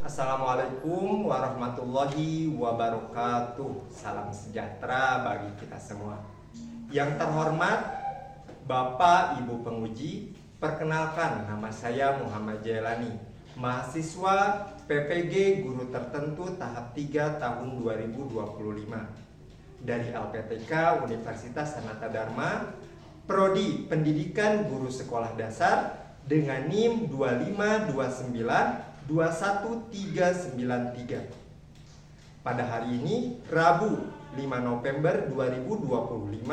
Assalamualaikum warahmatullahi wabarakatuh. Salam sejahtera bagi kita semua. Yang terhormat Bapak Ibu penguji, perkenalkan nama saya Muhammad Jailani, mahasiswa PPG Guru Tertentu tahap 3 tahun 2025 dari LPTK Universitas Sanata Dharma, Prodi Pendidikan Guru Sekolah Dasar dengan NIM 2592193. Pada hari ini, Rabu 5 November 2025,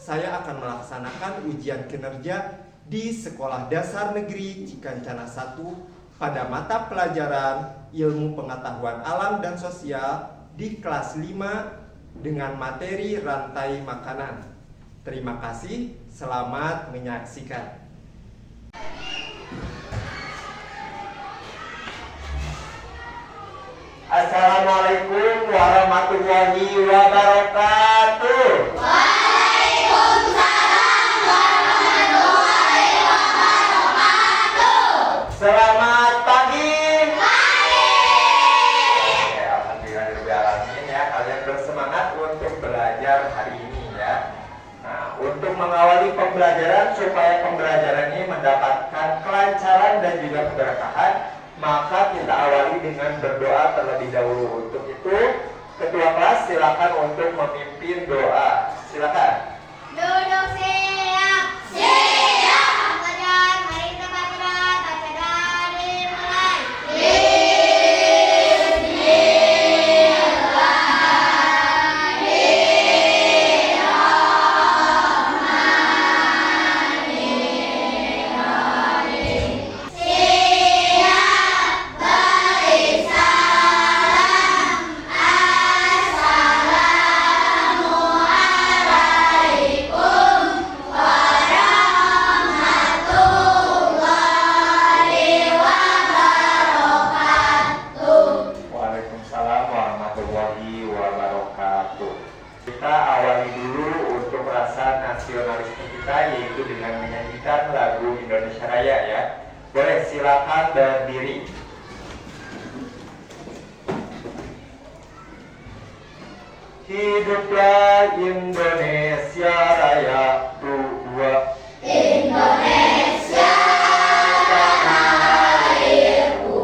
saya akan melaksanakan ujian kinerja di Sekolah Dasar Negeri Cikancana 1 pada mata pelajaran Ilmu Pengetahuan Alam dan Sosial di kelas 5 dengan materi rantai makanan. Terima kasih, selamat menyaksikan. Assalamualaikum warahmatullahi wabarakatuh. Waalaikumsalam warahmatullahi wabarakatuh. Selamat pagi. Pagi. Alhamdulillahirobbilalamin ya, kalian bersemangat untuk belajar hari ini ya. Nah, untuk mengawali pembelajaran supaya pembelajaran ini mendapatkan kelancaran dan juga keberkahan, maka kita awali dengan berdoa terlebih dahulu. Untuk itu, ketua kelas silakan untuk memimpin doa. Silakan. Duduk siap. Siap. Pelajaran hari tempat berat acara dimulai. Waalaikumsalam warahmatullahi wabarakatuh. Kita awali dulu untuk rasa nasionalisme kita, yaitu dengan menyanyikan lagu Indonesia Raya ya. Boleh, silakan berdiri. Hiduplah Indonesia Raya, dua. Indonesia tanah airku,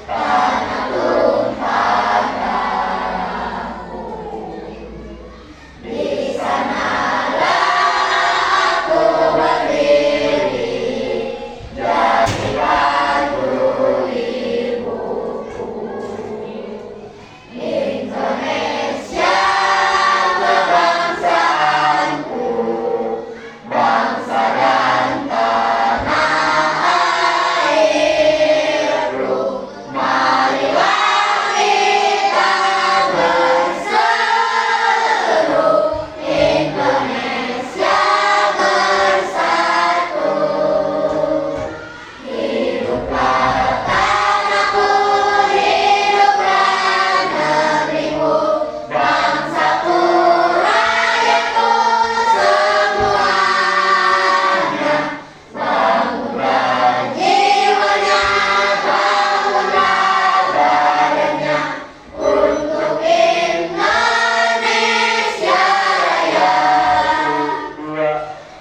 tanah tumpah darahku. Di sanalah aku berdiri, jadikan guru ibuku. Indonesia kebangsaanku, bangsa dan tanah airku. Marilah kita berseru, Indonesia bersatu. Hiduplah tanahku, hiduplah negeriku, bangsaku, rakyatku semuanya. Bangunlah jiwanya, bangunlah badannya, untuk Indonesia Raya. Dua.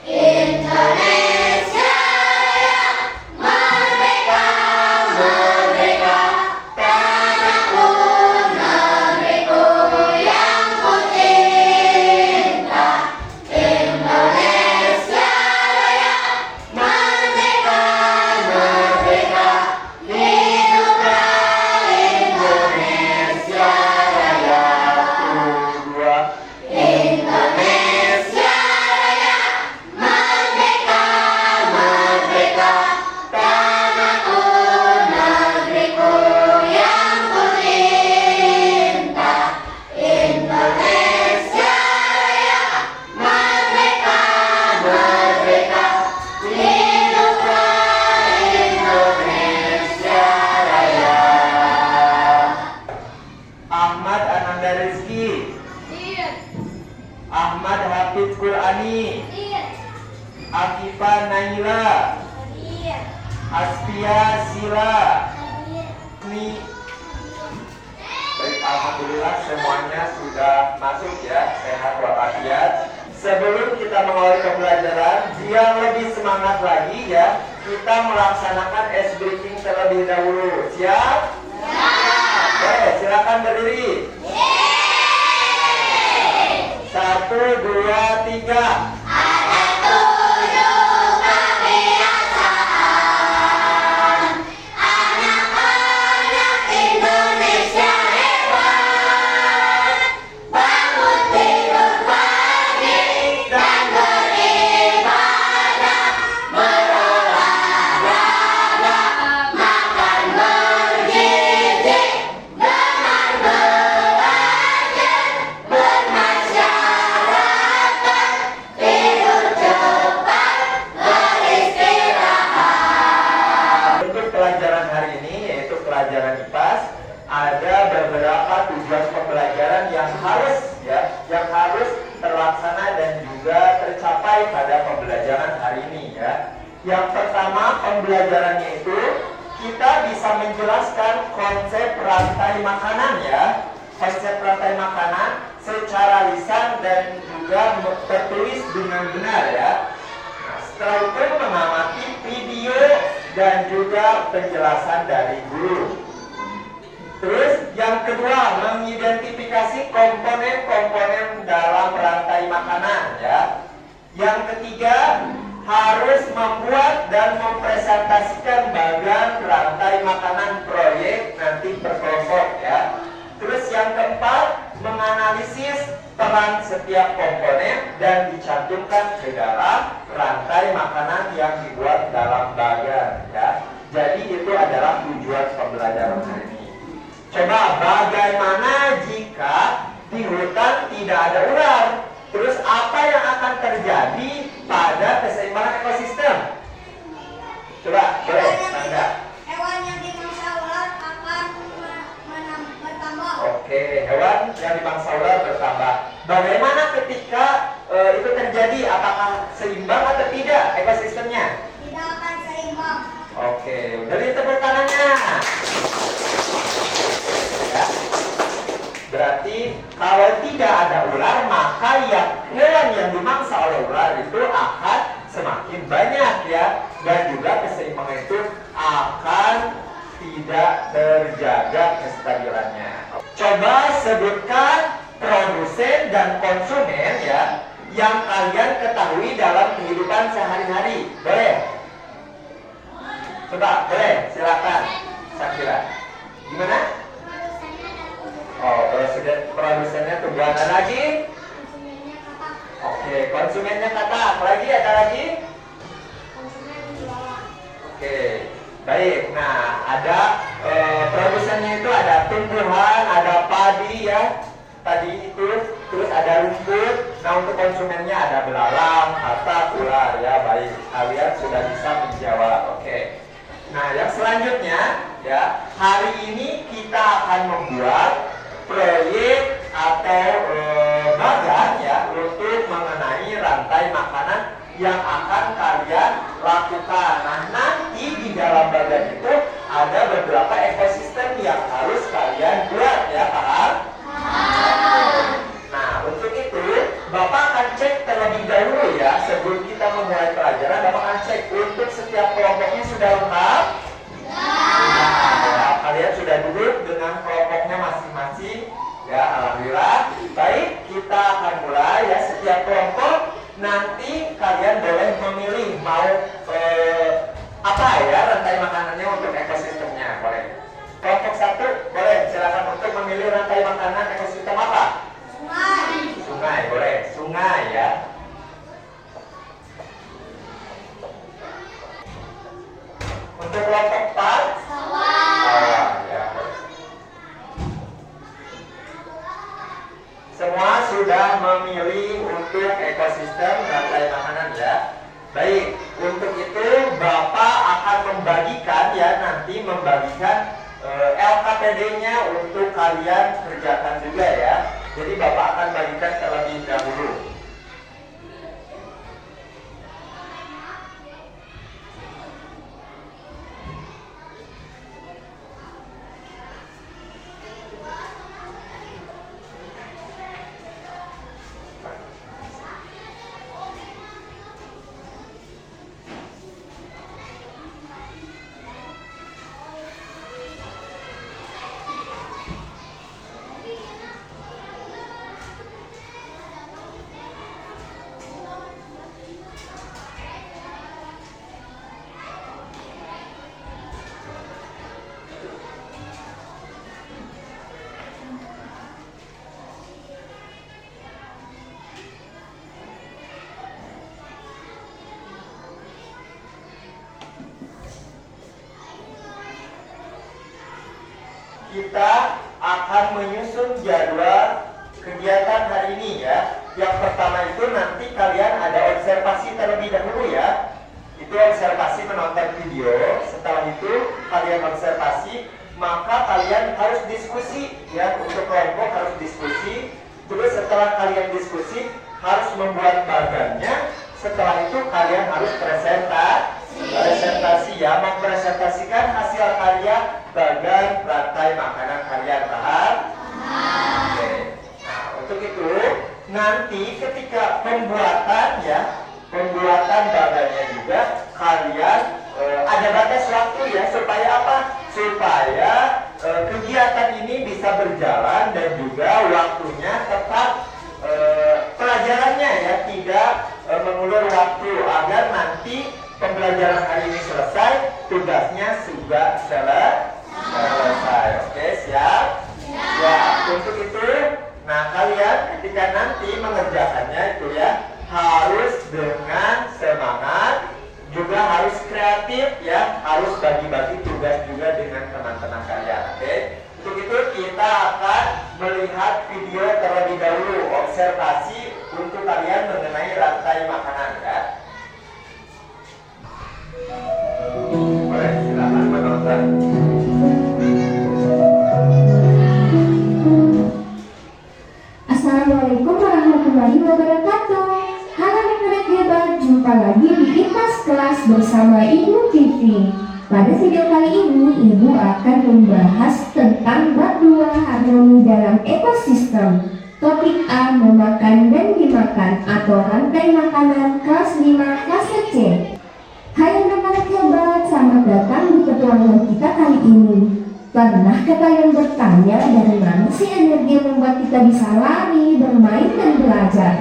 Indonesia Raya, merdeka, merdeka, tanahku, negeriku yang ku cinta. Indonesia Raya, merdeka, merdeka, hiduplah Indonesia Raya. Dua. Indonesia Raya, merdeka, merdeka, tanahku, negeriku yang ku cinta. Indonesia Raya, merdeka, merdeka, hiduplah Indonesia Raya. Ahmad Ananda Rizki, Iya, Ahmad Hafidz Qurani, iya, Akifah Naila, iya, Aspia Sila, iya. ini? Baik, alhamdulillah semuanya sudah masuk ya, sehat walafiat. Sebelum kita mengawali pembelajaran, biar lebih semangat lagi ya, kita melaksanakan ice breaking terlebih dahulu. Siap? Siap. Oke, silakan berdiri. Satu, dua, tiga. Yang pertama, pembelajarannya itu kita bisa menjelaskan konsep rantai makanan ya. Konsep rantai makanan secara lisan dan juga tertulis dengan benar ya. Nah, setelah itu mengamati video dan juga penjelasan dari guru. Terus yang kedua, mengidentifikasi komponen-komponen dalam rantai makanan ya. Yang ketiga, harus membuat dan mempresentasikan bagian rantai makanan proyek nanti per kelompok ya. Terus yang keempat, menganalisis peran setiap komponen dan dicantumkan ke dalam rantai makanan yang dibuat dalam bagan ya. Jadi itu adalah tujuan pembelajaran hari ini. Coba bagaimana jika di hutan tidak ada ular? Terus apa yang akan terjadi pada keseimbangan ekosistem? Coba, boleh, Tanda. Hewan yang dimangsa ular akan bertambah. Oke, hewan yang dimangsa ular bertambah. Bagaimana ketika itu terjadi? Apakah seimbang atau tidak ekosistemnya? Tidak akan seimbang. Oke, beri tepuk tangannya. Ya. Berarti kalau tidak ada ular, maka hewan yang dimangsa oleh ular itu akan semakin banyak ya, dan juga keseimbangan itu akan tidak terjaga kestabilannya. Coba sebutkan produsen dan konsumen ya yang kalian ketahui dalam kehidupan sehari-hari. Boleh? Coba, boleh? Silakan, Sakira. Gimana? Oh, produsennya tumbuhan. Ada lagi? Konsumennya kata. Oke, konsumennya kata. Apa lagi? Ada lagi? Konsumen jualan. Oke, baik. Nah, ada produsennya itu ada tumbuhan, ada padi ya. Tadi itu, terus ada rumput. Nah, untuk konsumennya ada belalang, kata, ular ya. Baik, kalian sudah bisa menjawab. Oke. Nah, yang selanjutnya ya, hari ini kita akan membuat proyek atau bagan ya untuk mengenai rantai makanan yang akan kalian lakukan. Nah, nanti di dalam bagan itu ada beberapa ekosistem yang harus kalian buat ya, paham? Nah, untuk itu Bapak akan cek terlebih dahulu ya, sebelum kita memulai pelajaran. Bapak akan cek untuk setiap kelompoknya sudah lengkap. Nah, kalian sudah duduk dengan kelompoknya masing-masing ya, alhamdulillah. Baik, kita akan mulai ya. Setiap kelompok nanti kalian boleh memilih mau apa ya rantai makanannya untuk ekosistemnya. Boleh. Kelompok satu boleh silakan untuk memilih rantai makanan ekosistem apa? Sungai. Sungai, boleh. Sungai ya. Untuk kelompok 4 sawah ya. Semua sudah memilih untuk ekosistem rantai makanan ya. Baik, untuk itu Bapak akan membagikan ya, nanti membagikan LKPD-nya untuk kalian kerjakan juga ya. Jadi Bapak akan bagikan terlebih dahulu. kita akan menyusun jadwal kegiatan hari ini ya. Yang pertama itu nanti kalian ada observasi terlebih dahulu ya. Itu observasi menonton video. Setelah itu kalian observasi, maka kalian harus diskusi ya. Untuk kelompok harus diskusi. Terus setelah kalian diskusi harus membuat bagannya. Setelah itu kalian harus presentasi ya, mempresentasikan hasil karya bagan rantai makanan kalian. Paham? Oke. Nah, untuk itu nanti ketika pembuatan bagannya juga kalian ada batas waktu ya, supaya apa? Supaya kegiatan ini bisa berjalan dan juga waktunya tepat, pelajarannya ya tidak mengulur waktu, agar nanti pembelajaran hari ini selesai, tugasnya juga selesai. Oke, siap? Ya, untuk itu, nah kalian ketika nanti mengerjakannya itu ya harus dengan semangat, juga harus kreatif ya, harus bagi-bagi tugas juga dengan teman-teman kalian. Oke? Untuk itu kita akan melihat video terlebih dahulu, observasi untuk kalian mengenai rantai makanan ya. Boleh, silakan menonton. Assalamualaikum warahmatullahi wabarakatuh. Halo anak-anak hebat, jumpa lagi di IPAS kelas bersama Ibu Tivi. Pada video kali ini, Ibu akan membahas tentang bab 2 harmoni dalam ekosistem. Topik A, memakan dan dimakan atau rantai makanan kelas 5 kelas C. Hai anak-anak hebat, selamat datang di petualangan kita kali ini. Pernahkah kalian bertanya dari mana sih energi yang membuat kita bisa lari, bermain, dan belajar?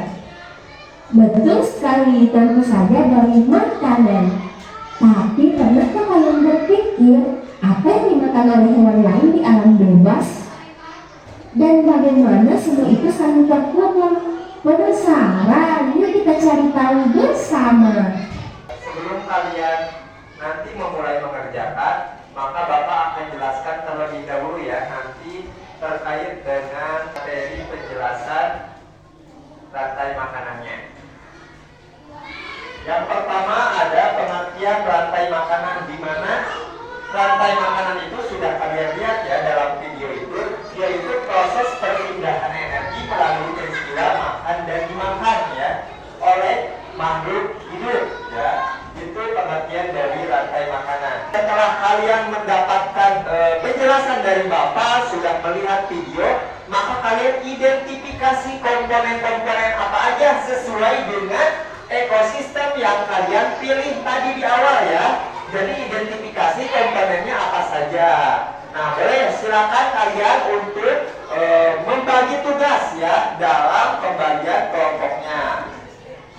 Betul sekali, tentu saja dari makanan. Tapi pernahkah kalian berpikir apa yang dimakan oleh hewan lain di alam bebas? Dan bagaimana semua itu saling terhubung? Penasaran? Yuk kita cari tahu bersama. Sebelum kalian nanti memulai mengerjakan, maka Bapak akan jelaskan terlebih dahulu ya nanti terkait dengan materi penjelasan rantai makanannya. Yang pertama ada pengertian rantai makanan, di mana rantai makanan itu sudah kalian lihat ya dalam video itu, yaitu proses perpindahan energi melalui peristiwa makan dan dimakan ya oleh makhluk hidup ya. Itu pengertian dari rantai makanan. Setelah kalian mendapatkan penjelasan dari Bapak, sudah melihat video, maka kalian identifikasi komponen-komponen apa aja sesuai dengan ekosistem yang kalian pilih tadi di awal ya. Jadi identifikasi komponennya apa saja. Nah, boleh silakan kalian untuk membagi tugas ya dalam pembagian kelompoknya.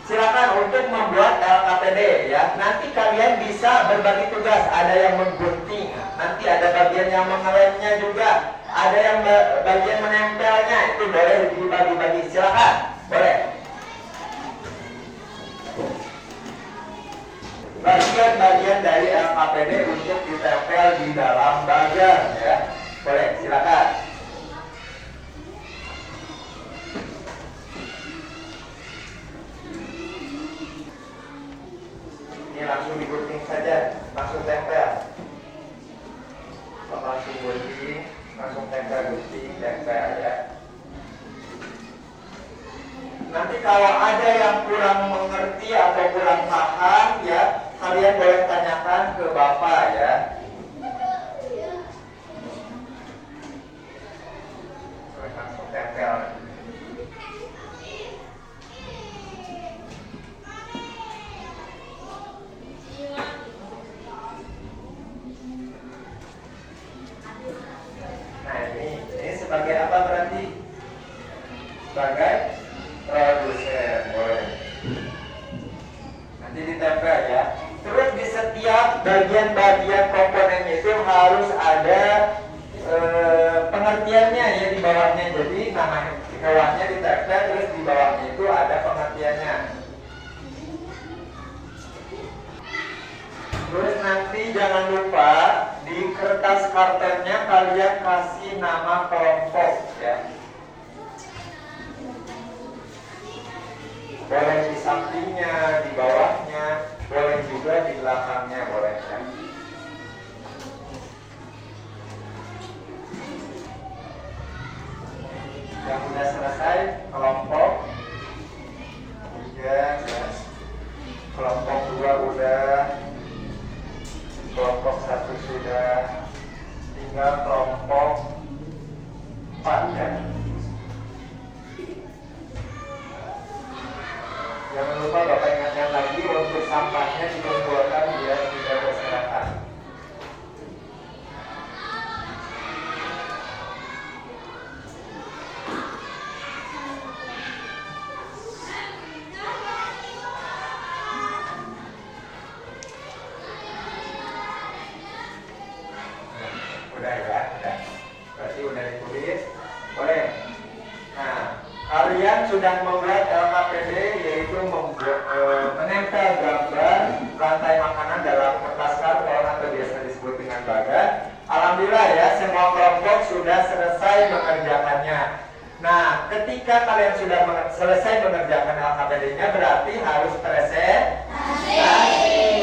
Silakan untuk membuat LKPD ya. Nanti kalian bisa berbagi tugas. Ada yang menggunting, nanti ada bagian yang mengelemnya juga, ada yang bagian menempelnya. Itu boleh dibagi-bagi. Silakan, boleh. Bagian-bagian dari LKPD untuk ditempel di dalam bagan ya. Boleh, silakan. Ini langsung digunting saja, langsung tempel. Langsung gunting, langsung tempel, gunting, tempel ya. Nanti kalau ada yang kurang mengerti atau kurang paham ya, kalian boleh tanyakan ke Bapak ya. Langsung tempel. Nah ini sebagai apa berarti? Sebagai produsen, boleh. Nanti ditempel ya. Terus di setiap bagian-bagian komponennya itu harus ada pengertiannya ya di bawahnya. Jadi nama hewannya ditempel, terus di bawahnya itu ada pengertiannya. Terus nanti jangan lupa di kertas kartonnya kalian kasih nama kelompok ya. Boleh di sampingnya, di bawahnya, boleh juga di belakangnya, boleh ya. Yang sudah selesai kelompok 3 ya. Kelompok 2 udah, kelompok 1 sudah, tinggal kelompok 4 ya. Jangan lupa Bapak ingatkan lagi untuk sampahnya dikumpulkan biar tidak berserakan. Udah ya, udah. Berarti udah ditulis. Boleh. Nah, kalian sudah membuat LKPD, yaitu menempel gambar rantai makanan dalam kertas karton atau biasa disebut dengan bagan. Alhamdulillah ya, semua kelompok sudah selesai mengerjakannya. Nah, ketika kalian sudah selesai mengerjakan LKPD-nya, berarti harus presentasi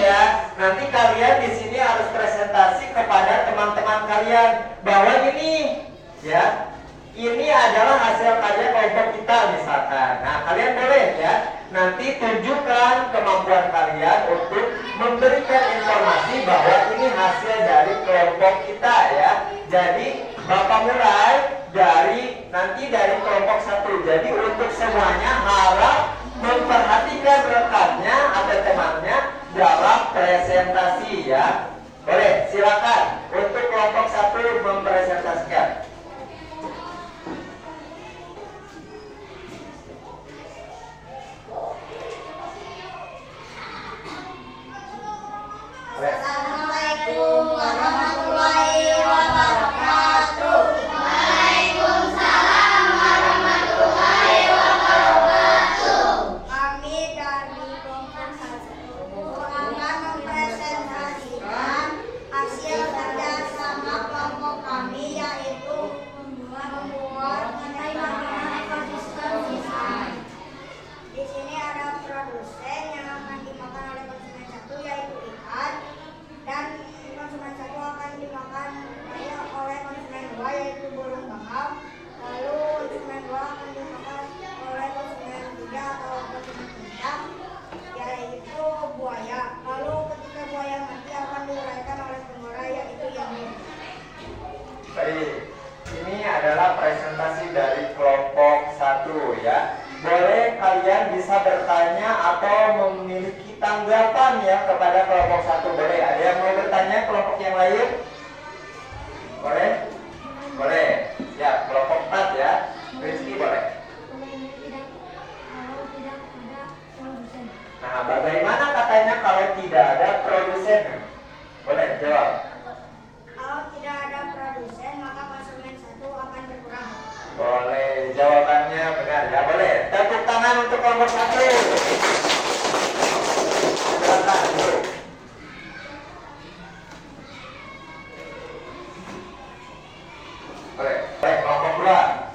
ya. Nanti kalian di sini harus presentasi kepada teman-teman kalian bahwa ini ya, ini adalah hasil karya kelompok kita misalkan. Nah, kalian boleh ya nanti tunjukkan kemampuan kalian untuk memberikan informasi bahwa ini hasil dari kelompok kita ya. Jadi Bapak mulai nanti dari kelompok 1. Jadi untuk semuanya harap memperhatikan rekannya atau temannya dalam presentasi ya. Boleh, silakan untuk kelompok 1 mempresentasikan. Assalamualaikum warahmatullahi wabarakatuh. Waalaikumsalam warahmatullahi wabarakatuh. Kami dari kelompok 1 akan mempresentasikan hasil kerjasama kelompok kami, yaitu membuat rantai makanan ekosistem desain. Di sini ada produsen yang akan dimakan oleh konsumen 1, yaitu ikan, dan konsumen 1 akan dimakan oleh konsumen 2, yaitu burung gagak. Lalu konsumen 2 akan dimakan oleh konsumen 3 atau konsumen udang, yaitu buaya. Lalu ketika buaya mati akan diuraikan oleh pengurai, yaitu nyamuk. Baik, ini adalah presentasi dari kelompok 1 ya. Boleh kalian bisa bertanya atau memiliki tanggapan ya kepada kelompok 1. Boleh, ada yang mau bertanya kelompok yang lain? Boleh? Boleh. Ya, kelompok 4 ya. Rizky boleh. Nah, bagaimana katanya kalau tidak ada produsen? Boleh jawab. Kalau tidak ada produsen, maka konsumen 1 akan berkurang. Boleh, jawabannya benar ya. Boleh. Tepuk tangan untuk kelompok 1. Silakan, Bu. Boleh. Baik, kelompok 2.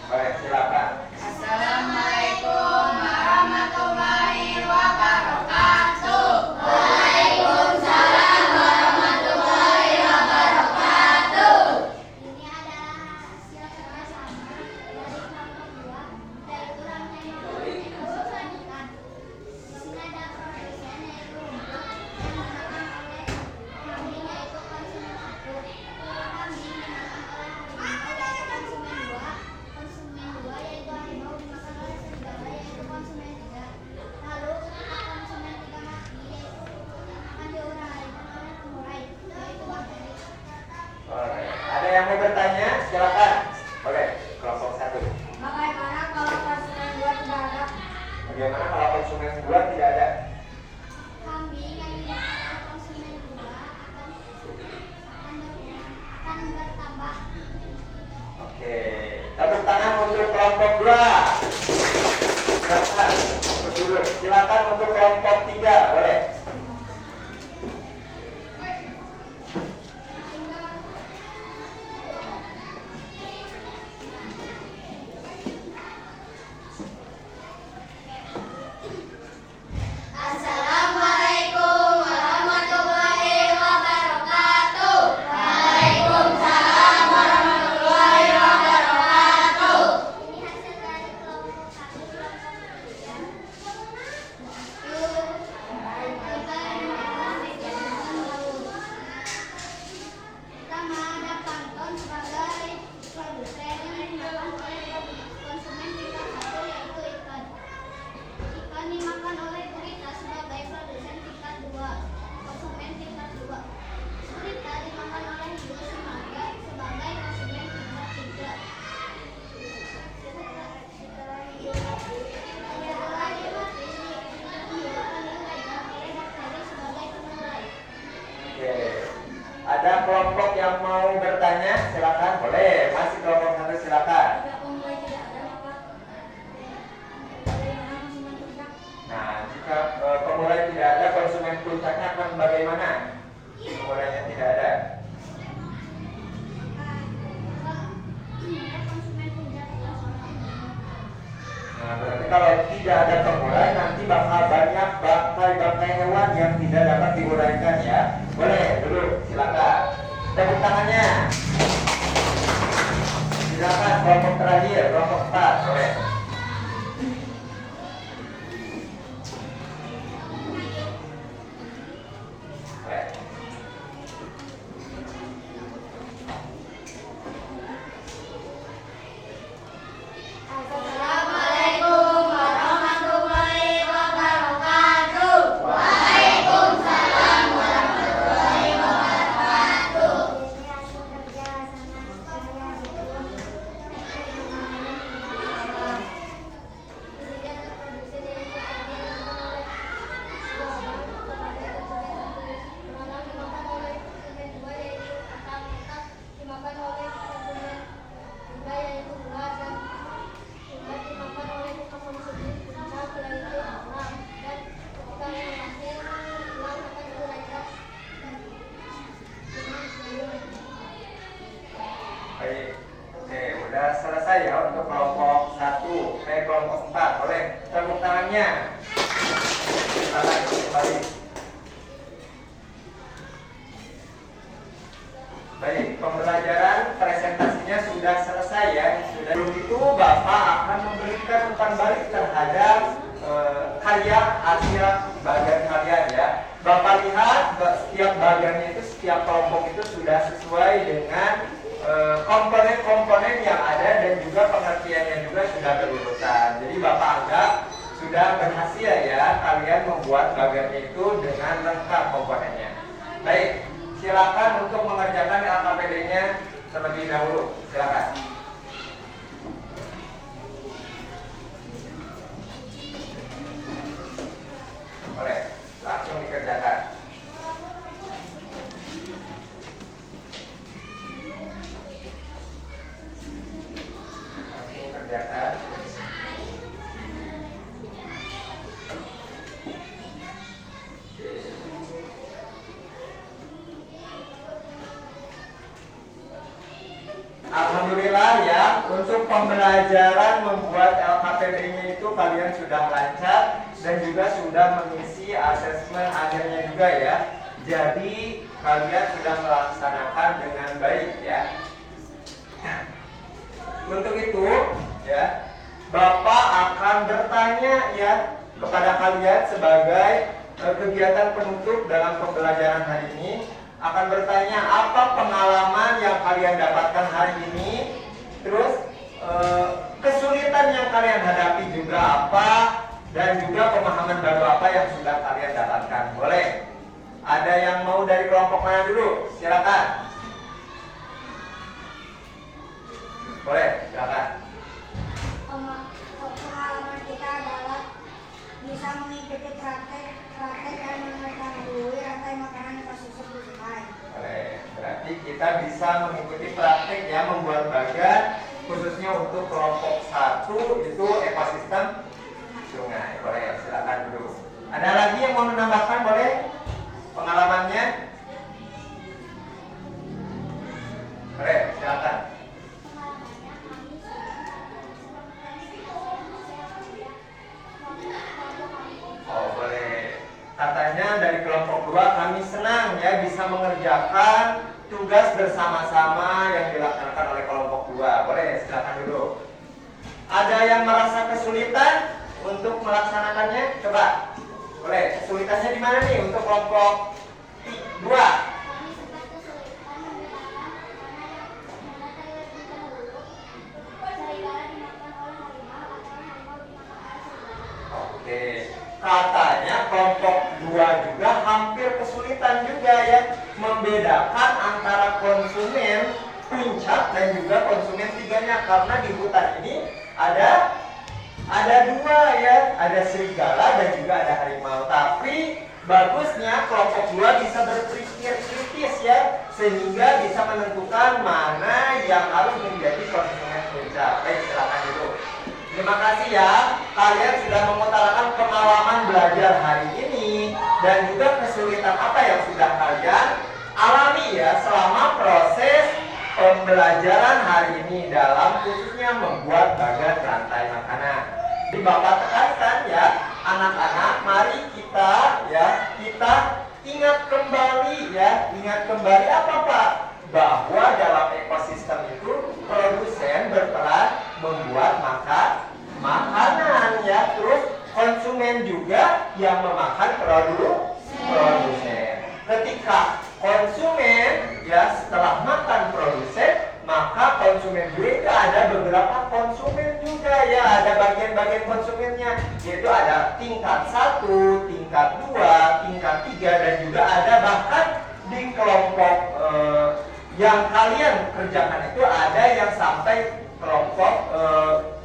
Boleh, silakan. Assalamualaikum warahmatullahi wabarakatuh. Waalaikumsalam warahmatullahi wabarakatuh. Ini adalah hasil kerjasama dari kelompok 2, yaitu rantai makanan ikan. Di sini ada produsen, yaitu rumput, yang dimakan oleh kambing, yaitu konsumen 1. Kambing dimakan oleh harimau, yaitu konsumen 2. Konsumen 2 yaitu harimau dimakan oleh serigala, yaitu konsumen 3. Lalu ketika konsumen 3 mati, yaitu akan diuraikan oleh pengurai, yaitu bakteri. Boleh. Ada yang mau bertanya? Silakan. Boleh, kelompok 1. Bagaimana kalau konsumen 2 tidak ada? Bagaimana kalau konsumen 2 tidak ada? Kambing yang dimakan oleh konsumen kelompok 2. Silakan. Silakan untuk kelompok 3, boleh. Assalamualaikum warahmatullahi wabarakatuh. Waalaikumsalam warahmatullahi wabarakatuh. Ini hasil dari kelompok 1 kelompok 3. Pertama ada Pantone sebagai produsen yang dimakan oleh konsumen tingkat 1 yaitu ikan. Ikan dimakan oleh gurita sebagai produsen tingkat 2, konsumen tingkat 2. Gurita dimakan oleh hiu Sumatera sebagai konsumen tingkat 3. Setelah hiu mati, hiu akan diuraikan oleh bakteri sebagai pengurai. Oke. Ada kelompok yang mau bertanya? Silakan, boleh. Masih kelompok 1, silakan. Jika pengurai tidak ada, maka bagaimana konsumen puncak? Nah, jika pengurai tidak ada, konsumen puncaknya akan bagaimana? Pengurainya tidak ada. Konsumen puncak adalah seorang Nah, berarti kalau tidak ada pengurai, nanti bakal banyak bangkai-bangkai hewan yang tidak dapat diuraikan ya. Boleh, dulu, silakan. Tepuk tangannya. Silakan kelompok terakhir, kelompok 4, boleh. Boleh. Assalamualaikum warahmatullahi wabarakatuh. Waalaikumsalam warahmatullahi wabarakatuh. Ini hasil kerja sama saya itu dimakan oleh konsumen juga yaitu ular dan ular dimakan oleh konsumen puncak yaitu elang dan ketika memakai elang akan diuraikan dengan sayur. Baik. Oke, udah selesai ya untuk kelompok 1. Kelompok 4, boleh. Tepuk tangannya. Silakan kembali. Baik, pembelajaran presentasinya sudah selesai ya. Sudah itu Bapak akan memberikan umpan balik terhadap karya hasil bagian kalian ya. Bapak lihat setiap bagiannya itu, setiap kelompok itu sudah sesuai dengan komponen-komponen yang ada dan juga pengertiannya juga sudah berurutan. Jadi Bapak anggap sudah berhasil ya kalian membuat bagiannya itu dengan lengkap komponennya. Baik, silakan untuk mengerjakan LKPD-nya terlebih dahulu. Silakan. Boleh, langsung dikerjakan. Langsung kerjakan. Alhamdulillah ya, untuk pembelajaran membuat LKPD-nya itu kalian sudah lancar dan juga sudah mengisi asesmen akhirnya juga ya. Jadi kalian sudah melaksanakan dengan baik ya. Untuk itu ya, Bapak akan bertanya ya kepada kalian sebagai kegiatan penutup dalam pembelajaran hari ini. Akan bertanya apa pengalaman yang kalian dapatkan hari ini, terus kesulitan yang kalian hadapi juga apa, dan juga pemahaman baru apa yang sudah kalian dapatkan. Boleh? Ada yang mau dari kelompok mana dulu? Silakan. Boleh, silakan. Pengalaman kita adalah bisa mengikuti praktek dan mengetahui rantai makanan yang tersisa di sungai. Boleh. Berarti kita bisa mengikuti praktek ya, membuat bagan khususnya untuk kelompok 1 itu ekosistem sungai. Boleh, silakan dulu. Ada lagi yang mau menambahkan, boleh? Pengalamannya? Boleh, silakan. Oh, boleh. Katanya dari kelompok 2 kami senang ya bisa mengerjakan tugas bersama-sama yang dilaksanakan oleh kelompok 2. Boleh, silakan dulu. Ada yang merasa kesulitan untuk melaksanakannya? Coba. Boleh, kesulitannya di mana nih untuk kelompok 2? Oke, katanya kelompok 2 juga hampir kesulitan juga ya membedakan antara konsumen puncak dan juga konsumen tiganya, karena di hutan ini ada 2 ya, ada serigala dan juga ada harimau. Tapi bagusnya kelompok 2 bisa berpikir kritis ya, sehingga bisa menentukan mana yang harus menjadi konsumen puncak. Baik, silakan dulu. Terima kasih ya, kalian sudah mengutarakan pengalaman belajar hari ini dan juga kesulitan apa yang sudah kalian alami ya selama proses pembelajaran hari ini dalam khususnya membuat bagan rantai makanan. Jadi Bapak tekankan ya, anak-anak, mari kita ingat kembali apa Pak? Bahwa dalam ekosistem itu produsen berperan membuat makanan ya, terus konsumen juga yang memakan produsen. Ketika konsumen ya setelah makan produsen, maka konsumen juga ada beberapa konsumen juga ya, ada bagian-bagian konsumennya, yaitu ada tingkat 1, tingkat 2, tingkat 3, dan juga ada bahkan di kelompok yang kalian kerjakan itu ada yang sampai kelompok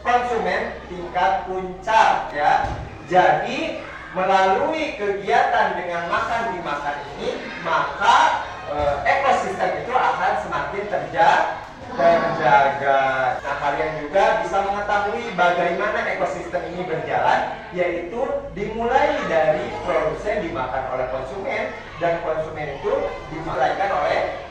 konsumen tingkat puncak ya. Jadi melalui kegiatan dengan makan dimakan ini, maka ekosistem itu akan semakin terjaga. Nah, kalian juga bisa mengetahui bagaimana ekosistem ini berjalan, yaitu dimulai dari produsen dimakan oleh konsumen, dan konsumen itu dimulaikan oleh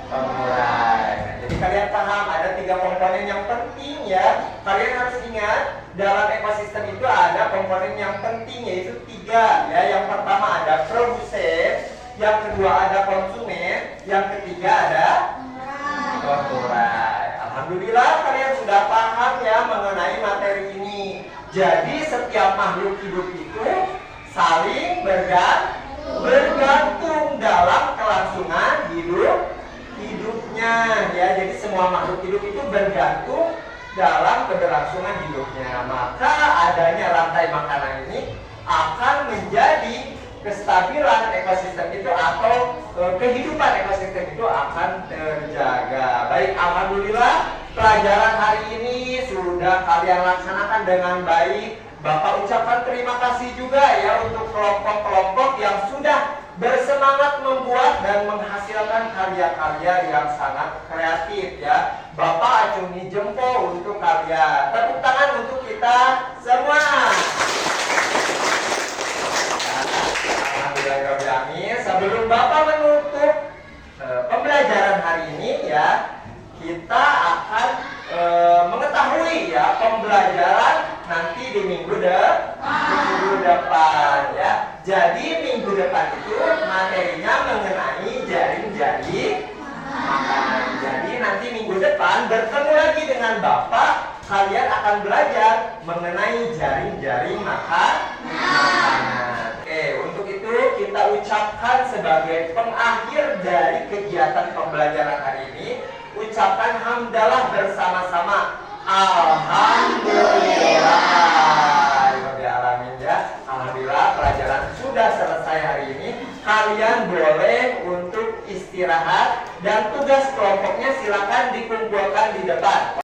pemulai. Nah, jadi kalian paham ada 3 komponen yang penting ya. Kalian harus ingat dalam ekosistem itu ada komponen yang penting, yaitu 3 ya. Yang pertama ada produsen, yang kedua ada konsumen, yang ketiga ada pemulai. Alhamdulillah kalian sudah paham ya mengenai materi ini. Jadi setiap makhluk hidup itu saling bergantung dalam kelangsungan hidupnya ya. Jadi semua makhluk hidup itu bergantung dalam keberlangsungan hidupnya. Maka adanya rantai makanan ini akan menjadi kestabilan ekosistem itu atau kehidupan ekosistem itu akan terjaga. Baik, alhamdulillah pelajaran hari ini sudah kalian laksanakan dengan baik. Bapak ucapkan terima kasih juga ya untuk kelompok-kelompok yang sudah bersemangat membuat dan menghasilkan karya-karya yang sangat kreatif ya. Bapak acungi jempol untuk kalian. Tepuk tangan untuk kita semua. Alhamdulillah. Sebelum Bapak menutup pembelajaran hari ini ya, kita akan mengetahui ya pembelajaran nanti di minggu depan ya. Jadi minggu depan itu materinya mengenai jaring-jaring makanan. Jadi nanti minggu depan bertemu lagi dengan Bapak, kalian akan belajar mengenai jaring-jaring makanan. Oke, untuk itu kita ucapkan sebagai pengakhir dari kegiatan pembelajaran hari ini, ucapkan hamdalah bersama-sama. Alhamdulillah. Ya. Alhamdulillah pelajaran sudah selesai hari ini. Kalian boleh untuk istirahat dan tugas kelompoknya silakan dikumpulkan di depan.